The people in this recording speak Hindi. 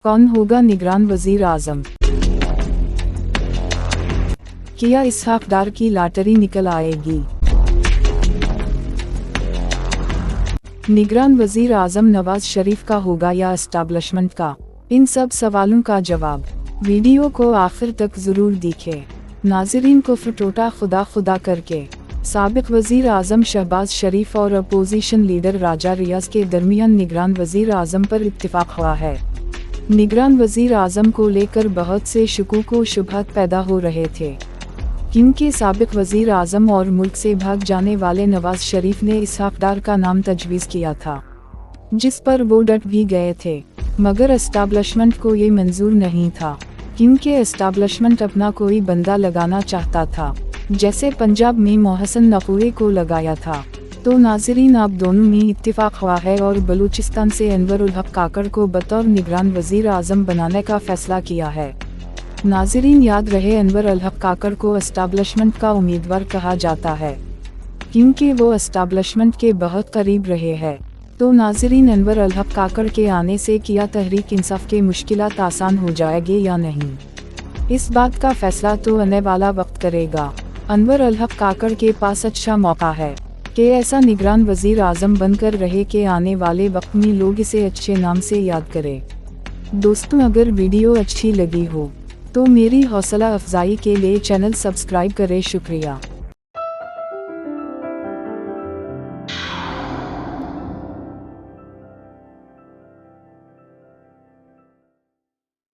कौन होगा निगरान वजीर आजम? क्या इसहाक डार की लॉटरी निकल आएगी? निगरान वजीर आजम नवाज शरीफ का होगा या एस्टैब्लिशमेंट का? इन सब सवालों का जवाब वीडियो को आखिर तक जरूर देखें। नाजरीन को फटोटा खुदा खुदा करके साबिक वजीर आजम शहबाज शरीफ और अपोजिशन लीडर राजा रियाज के दरमियान निगरान वजीर आजम पर इत्तिफाक हुआ है। निगरान वजीर आजम को लेकर बहुत से शकूक व शुबहत पैदा हो रहे थे, क्योंकि साबिक वजीर आजम और मुल्क से भाग जाने वाले नवाज शरीफ ने इसहाक डार का नाम तजवीज़ किया था, जिस पर वो डट भी गए थे। मगर एस्टैब्लिशमेंट को ये मंजूर नहीं था, क्योंकि एस्टैब्लिशमेंट अपना कोई बंदा लगाना चाहता था, जैसे पंजाब में मोहसिन नकवी को लगाया था। तो नाजरीन, अब दोनों में इत्तिफाक हुआ है और बलूचिस्तान से अनवर उल हक काकड़ को बतौर निगरान वजीर आजम बनाने का फैसला किया है। नाजरीन, याद रहे, अनवर उल हक काकड़ को एस्टैब्लिशमेंट का उम्मीदवार कहा जाता है, क्योंकि वो एस्टैब्लिशमेंट के बहुत करीब रहे हैं। तो नाजरीन, अनवर उल हक काकड़ के आने से क्या तहरीक इंसाफ के मुश्किलात आसान हो जाएगी या नहीं, इस बात का फैसला तो आने वाला वक्त करेगा। अनवर उल हक काकड़ के पास अच्छा मौका है कि ऐसा निगरान वजीर आजम बनकर रहे कि आने वाले वक्त में लोग इसे अच्छे नाम से याद करें। दोस्तों, अगर वीडियो अच्छी लगी हो तो मेरी हौसला अफजाई के लिए चैनल सब्सक्राइब करें। शुक्रिया।